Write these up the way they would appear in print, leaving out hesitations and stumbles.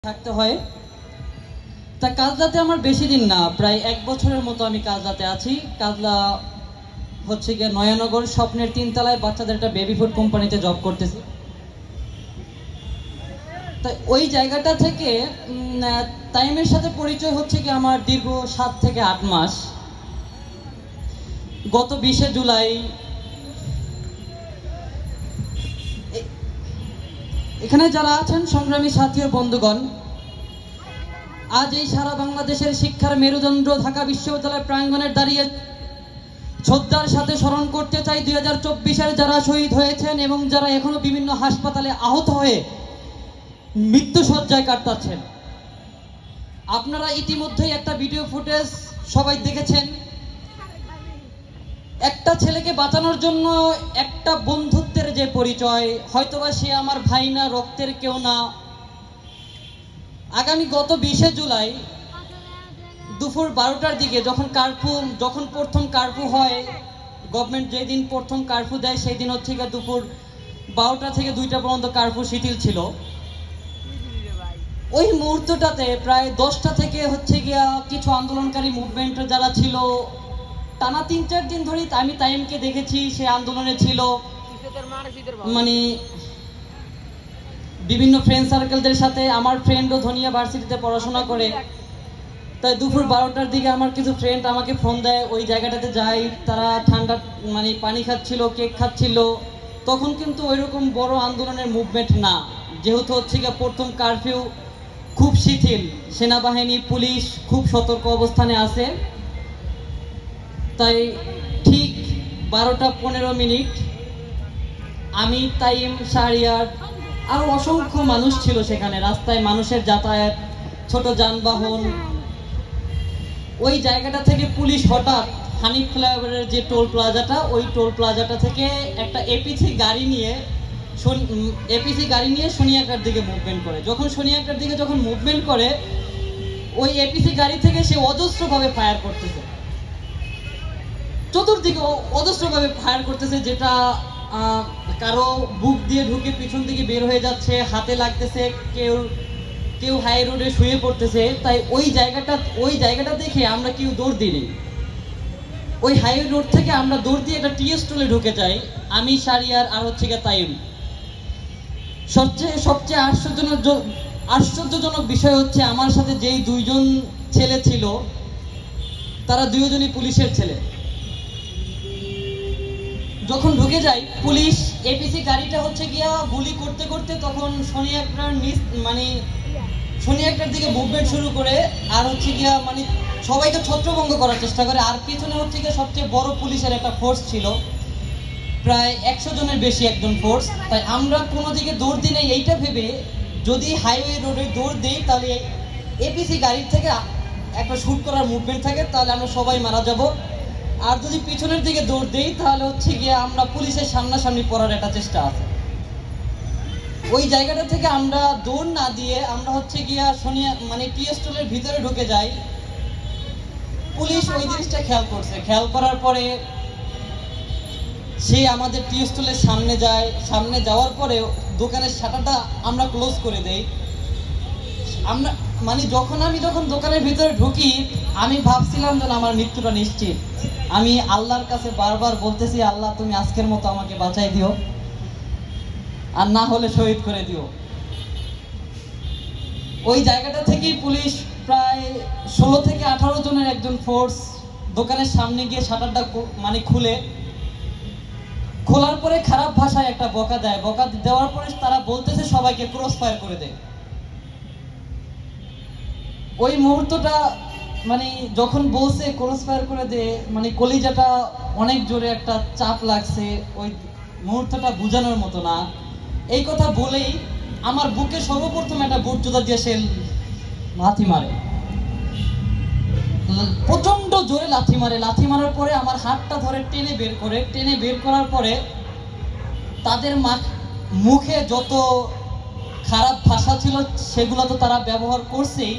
থাকতে হয়। তা কাজলাতে আমার বেশি দিন না, প্রায় 1 বছরের মতো আমি কাজলাতে আছি। কাজলা হচ্ছে গিয়ে নয়ানগর স্বপ্নের 3 তলায় বাচ্চাদের একটা বেবি ফুড কোম্পানিতে জব করতেছি। তাই ওই জায়গাটা থেকে তাইমের সাথে পরিচয় হচ্ছে কি আমার দীর্ঘ 7 থেকে 8 মাস। গত 20শে জুলাই এখানে যারা আছেন সংগ্রামী সাথী ও বন্ধুগণ, আজ এই সারা বাংলাদেশের শিক্ষার মেরুদণ্ড ঢাকা বিশ্ববিদ্যালয় প্রাঙ্গণে দাঁড়িয়ে শ্রদ্ধার সাথে স্মরণ করতে চাই 2024-এর যারা শহীদ হয়েছেন এবং যারা এখনো বিভিন্ন হাসপাতালে আহত হয়ে মৃত্যুশয্যায় কাটাচ্ছেন। আপনারা ইতিমধ্যেই একটা ভিডিও ফুটেজ সবাই দেখেছেন। একটা ছেলেকে বাঁচানোর জন্য একটা বন্ধুত্বের যে পরিচয়, হয়তোবা সে আমার ভাই না, রক্তের কেউ না। আগামী গত 20শে জুলাই দুপুর 12টার দিকে যখন প্রথম কারফিউ হয়, গভর্নমেন্ট যেদিন প্রথম কারফিউ দেয় সেই দিন হচ্ছে গিয়ে দুপুর 12টা থেকে 2টা পর্যন্ত কারফিউ শিথিল ছিল। ওই মুহূর্তটাতে প্রায় 10টা থেকে হচ্ছে গিয়া কিছু আন্দোলনকারী মুভমেন্টের যারা ছিল, টানা 3-4 দিন ধরেই আমি তাইমকে দেখেছি সে আন্দোলনে ছিল। মানে বিভিন্ন ফ্রেন্ড সার্কেলদের সাথে, আমার ফ্রেন্ডও ধনিয়া ভার্সিটিতে পড়াশোনা করে, তাই দুপুর 12টার দিকে আমার কিছু ফ্রেন্ড আমাকে ফোন দেয়, ওই জায়গাটাতে যাই। তারা ঠান্ডা পানি খাচ্ছিল, কেক খাচ্ছিল। তখন কিন্তু ওইরকম বড় আন্দোলনের মুভমেন্ট না, যেহেতু হচ্ছে গিয়ে প্রথম কারফিউ খুব শিথিল, সেনাবাহিনী পুলিশ খুব সতর্ক অবস্থানে আছে। তাই ঠিক 12টা 15 মিনিট আমি, তাইম, শাহরিয়ার আরো অসংখ্য মানুষ ছিল সেখানে। রাস্তায় মানুষের যাতায়াত, ছোট যানবাহন। ওই জায়গাটা থেকে পুলিশ হঠাৎ হানিফ ফ্লাইওভারের যে টোল প্লাজাটা, ওই টোল প্লাজাটা থেকে একটা এপিসি গাড়ি নিয়ে সোনিয়াকার দিকে মুভমেন্ট করে। যখন সোনিয়াকার দিকে মুভমেন্ট করে, ওই এপিসি গাড়ি থেকে সে অজস্রভাবে ফায়ার করতেছে, চতুর্দিকে অজস্রভাবে ফায়ার করতেছে, যেটা কারো বুক দিয়ে ঢুকে পিছন দিকে বের হয়ে যাচ্ছে, হাতে লাগতেছে, কেউ হাই রোডে শুয়ে পড়তেছে। তাই ওই জায়গাটা দেখে আমরা কেউ দৌড় দিই। ওই হাই রোড থেকে আমরা দৌড় দিয়ে একটা টি স্টলে ঢুকে যাই, আমি, শাহরিয়ার আর হচ্ছে গিয়ে তাইম। সবচেয়ে আশ্চর্যজনক বিষয় হচ্ছে আমার সাথে যেই 2জন ছেলে ছিল, তারা 2জনই পুলিশের ছেলে। যখন ঢুকে যাই, পুলিশ এপিসি গাড়িটা হচ্ছে গিয়া গুলি করতে করতে তখন সোনিয়াকটার দিকে মুভমেন্ট শুরু করে, আর হচ্ছে গিয়া সবাইকে ছত্রভঙ্গ করার চেষ্টা করে। আর পিছনে হচ্ছে গিয়া সবচেয়ে বড় পুলিশের একটা ফোর্স ছিল, প্রায় 100 জনের বেশি একজন ফোর্স। তাই আমরা কোনো দিকে দৌড় দিই নাই, এইটা ভেবে যদি হাইওয়ে রোডে দৌড় দিই তাহলে এপিসি গাড়ির থেকে একটা শুট করার মুভমেন্ট থাকে, তাহলে আমরা সবাই মারা যাব। আর যদি পিছনের দিকে দৌড় দিই তাহলে হচ্ছে গিয়া আমরা পুলিশের সামনাসামনি পড়ার একটা চেষ্টা আছে। ওই জায়গাটা থেকে আমরা দৌড় না দিয়ে আমরা হচ্ছে গিয়া টি স্টলের ভিতরে ঢুকে যাই। পুলিশ ওই জিনিসটা খেয়াল করছে, খেয়াল করার পরে সে আমাদের টি স্টলের সামনে যাওয়ার পরে দোকানের শাটারটা আমরা ক্লোজ করে দেই। আমি যখন দোকানের ভিতরে ঢুকি, আমি ভাবছিলাম যেন আমার মৃত্যুটা নিশ্চিত। আমি আল্লাহর কাছে বারবার বলতেছি, আল্লাহ তুমি আজকের মতো আমাকে বাঁচাই দিও, আর না হলে শহীদ করে দিও। ওই জায়গাটা থেকেই পুলিশ প্রায় 16 থেকে 18 জনের একজন ফোর্স দোকানের সামনে গিয়ে শাটারটা খোলার পরে খারাপ ভাষায় একটা বকা দেয়। বকা দেওয়ার পরে তারা বলতেছে সবাইকে ক্রস ফায়ার করে দেয়। ওই মুহূর্তটা যখন বলছে ক্রস ফায়ার করে দে, কলিজাটা অনেক জোরে একটা চাপ লাগছে। ওই মুহূর্তটা বোঝানোর মতো না। এই কথা বলেই আমার বুকে সর্বপ্রথম একটা বুট জোতা দিয়ে সে লাথি মারে, প্রচন্ড জোরে লাথি মারে। লাথি মারার পরে আমার হাতটা ধরে টেনে বের করার পরে তাদের মুখে যত খারাপ ভাষা ছিল সেগুলো তো তারা ব্যবহার করছেই,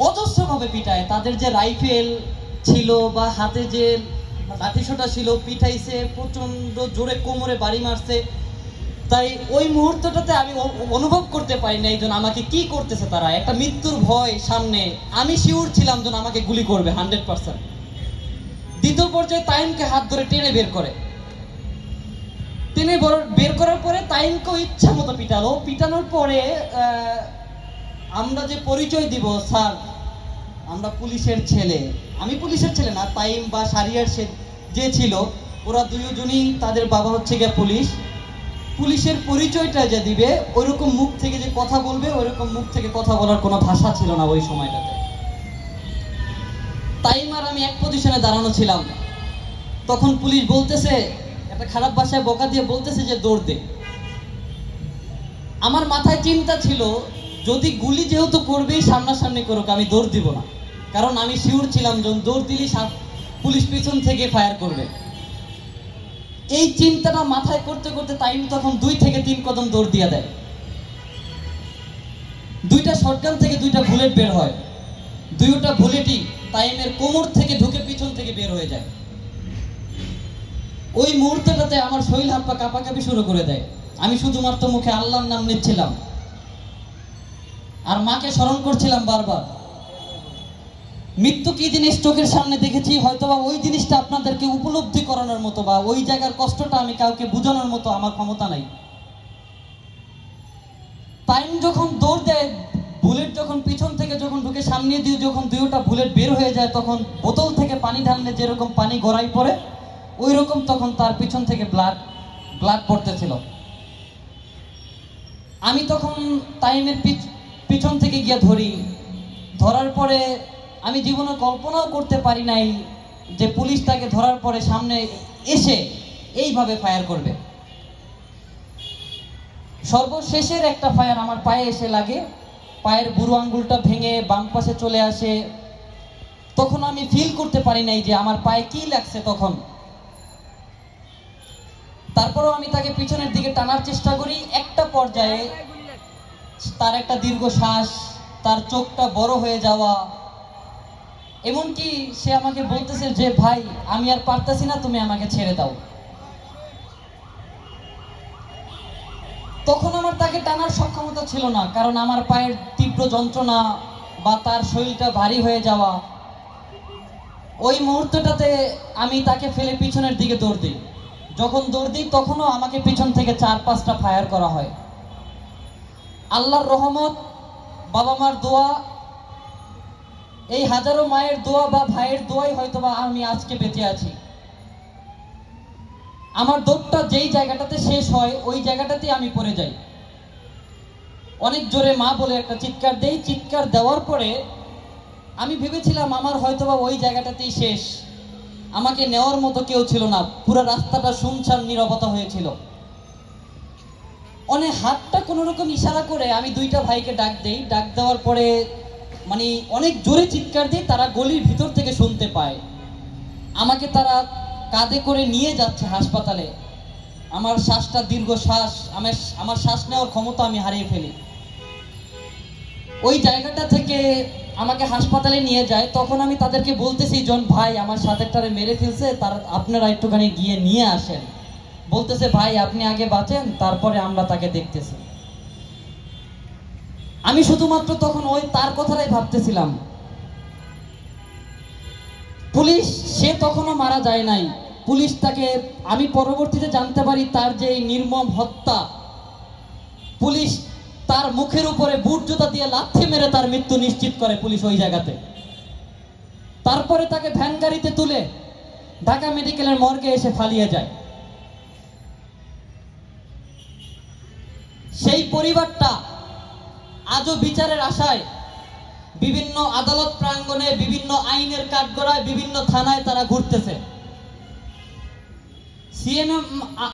অজস্রভাবে পিটায়। তাদের যে রাইফেল ছিল বা হাতে যে লাঠিসোঁটা ছিল, পিটাইছে, প্রচন্ড জোরে কোমরে বাড়ি মারছে। তাই ওই মুহূর্তটাতে আমি অনুভব করতে পারি না এইজন আমাকে কি করতেছে। তারা একটা মৃত্যুর ভয় সামনে, আমি শিওর ছিলাম যেন আমাকে গুলি করবে 100%। দ্বিতীয় পর্যায়ে তাইমকে হাত ধরে টেনে বের করে, টেনে বের করার পরে তাইমকেও ইচ্ছা মতো পিটালো। পিটানোর পরে আমরা যে পরিচয় দিব, স্যার আমরা পুলিশের ছেলে, আমি পুলিশের ছেলে না, তাইম বা সারিয়ার যে ছিল ওরা দুজনই, তাদের বাবা হচ্ছে গিয়ে পুলিশ, পুলিশের পরিচয়টা যে দিবে ওইরকম মুখ থেকে যে কথা বলবে, ওইরকম মুখ থেকে কথা বলার কোনো ভাষা ছিল না ওই সময়টাতে। তাইম আর আমি এক পজিশনে দাঁড়ানো ছিলাম। তখন পুলিশ বলতেছে, একটা খারাপ ভাষায় বকা দিয়ে বলতেছে যে দৌড় দে। আমার মাথায় চিন্তা ছিল যদি গুলি যেহেতু করবেই সামনাসামনি করুক, আমি দৌড় দিব না, কারণ আমি শিওর ছিলাম যে দৌড় দিলেই পুলিশ পিছন থেকে ফায়ার করবে। এই চিন্তাটা মাথায় করতে করতে তাইম তখন 2 থেকে 3 কদম দৌড় দিয়ে দেয়। 2টা শটগান থেকে 2টা বুলেট বের হয়, 2টা বুলেটই তাইমের কোমর থেকে ঢুকে পিছন থেকে বের হয়ে যায়। ওই মুহূর্তটাতে আমার শরীর হাত পা কাঁপাকাঁপি শুরু করে দেয়। আমি শুধুমাত্র মুখে আল্লাহর নাম নিচ্ছিলাম আর মাকে স্মরণ করছিলাম বারবার। মৃত্যু কি জিনিস চোখের সামনে দেখেছি, হয়তোবা ওই জিনিসটা আপনাদেরকে উপলব্ধি করানোর মতো বা ওই জায়গার কষ্টটা আমি কাউকে বোঝানোর মতো আমার ক্ষমতা নাই। টাইম যখন দৌড় দেয়, বুলেট যখন পিছন থেকে যখন ঢুকে সামনে দিয়ে যখন 2টা বুলেট বের হয়ে যায়, তখন বোতল থেকে পানি ঢাললে যেরকম পানি গড়াই পড়ে ওই রকম তখন তার পিছন থেকে ব্লাড পড়তেছিল। আমি তখন টাইমের পিছন থেকে গিয়ে ধরার পরে আমি জীবনে কল্পনাও করতে পারি নাই যে পুলিশ তাকে ধরার পরে সামনে এসে এইভাবে ফায়ার করবে। সর্বশেষের একটা ফায়ার আমার পায়ে এসে লাগে, পায়ের বুড়ো আঙ্গুলটা ভেঙে বাম পাশে চলে আসে। তখন আমি ফিল করতে পারি নাই যে আমার পায়ে কি লাগছে তখন। তারপরেও আমি তাকে পিছনের দিকে টানার চেষ্টা করি। একটা পর্যায়ে তার একটা দীর্ঘ শ্বাস, তার চোখটা বড় হয়ে যাওয়া, এমনকি সে আমাকে বলতেছে যে ভাই আমি আর পারতেছি না, তুমি আমাকে ছেড়ে দাও। তখন আমার তাকে টানার সক্ষমতা ছিল না, কারণ আমার পায়ের তীব্র যন্ত্রণা বা তার শরীরটা ভারী হয়ে যাওয়া। ওই মুহূর্তটাতে আমি তাকে ফেলে পিছনের দিকে দৌড় দিই। যখন দৌড় দিই তখনও আমাকে পিছন থেকে 4-5টা ফায়ার করা হয়। আল্লাহর রহমত, বাবা মার দোয়া, এই হাজারো মায়ের দোয়া বা ভাইয়ের দোয়াই হয়তোবা আমি আজকে বেঁচে আছি। আমার দৌড়টা যেই জায়গাটাতে শেষ হয় ওই জায়গাটাতেই আমি পড়ে যাই। অনেক জোরে মা বলে একটা চিৎকার দেই। চিৎকার দেওয়ার পরে আমি ভেবেছিলাম আমার হয়তোবা ওই জায়গাটাতেই শেষ, আমাকে নেওয়ার মতো কেউ ছিল না, পুরো রাস্তাটা শুনশান নীরবতা হয়েছিল। অনেক হাতটা কোনো রকম ইশারা করে আমি 2টা ভাইকে ডাক দেই। ডাক দেওয়ার পরে মানে অনেক জোরে চিৎকার দিই, তারা গলির ভিতর থেকে শুনতে পায়। আমাকে তারা কাঁধে করে নিয়ে যাচ্ছে হাসপাতালে। আমার শ্বাসটা দীর্ঘ শ্বাস, আমার শ্বাস নেওয়ার ক্ষমতা আমি হারিয়ে ফেলি। ওই জায়গাটা থেকে আমাকে হাসপাতালে নিয়ে যায়। তখন আমি তাদেরকে বলতেছি, জন ভাই আমার সাথেরটারে মেরে ফেলছে, আপনারা একটুখানি গিয়ে নিয়ে আসেন। বলতেছে ভাই আপনি আগে বাঁচেন, তারপরে আমরা তাকে দেখতেছি। আমি শুধুমাত্র তখন ওই তার কথাটাই ভাবতেছিলাম। পুলিশ সে তখনও মারা যায় নাই। পুলিশ তাকে, আমি পরবর্তীতে জানতে পারি তার যে নির্মম হত্যা, পুলিশ তার মুখের উপরে বুট জুতা দিয়ে লাথি মেরে তার মৃত্যু নিশ্চিত করে পুলিশ ওই জায়গাতে। তারপরে তাকে ভ্যান গাড়িতে তুলে ঢাকা মেডিকেলের মর্গে এসে ফালিয়ে যায়। সেই পরিবারটা আজও বিচারের আশায় বিভিন্ন আদালত প্রাঙ্গণে, বিভিন্ন আইনের কাঠগড়ায়, বিভিন্ন থানায় তারা ঘুরতেছে। সিএমএম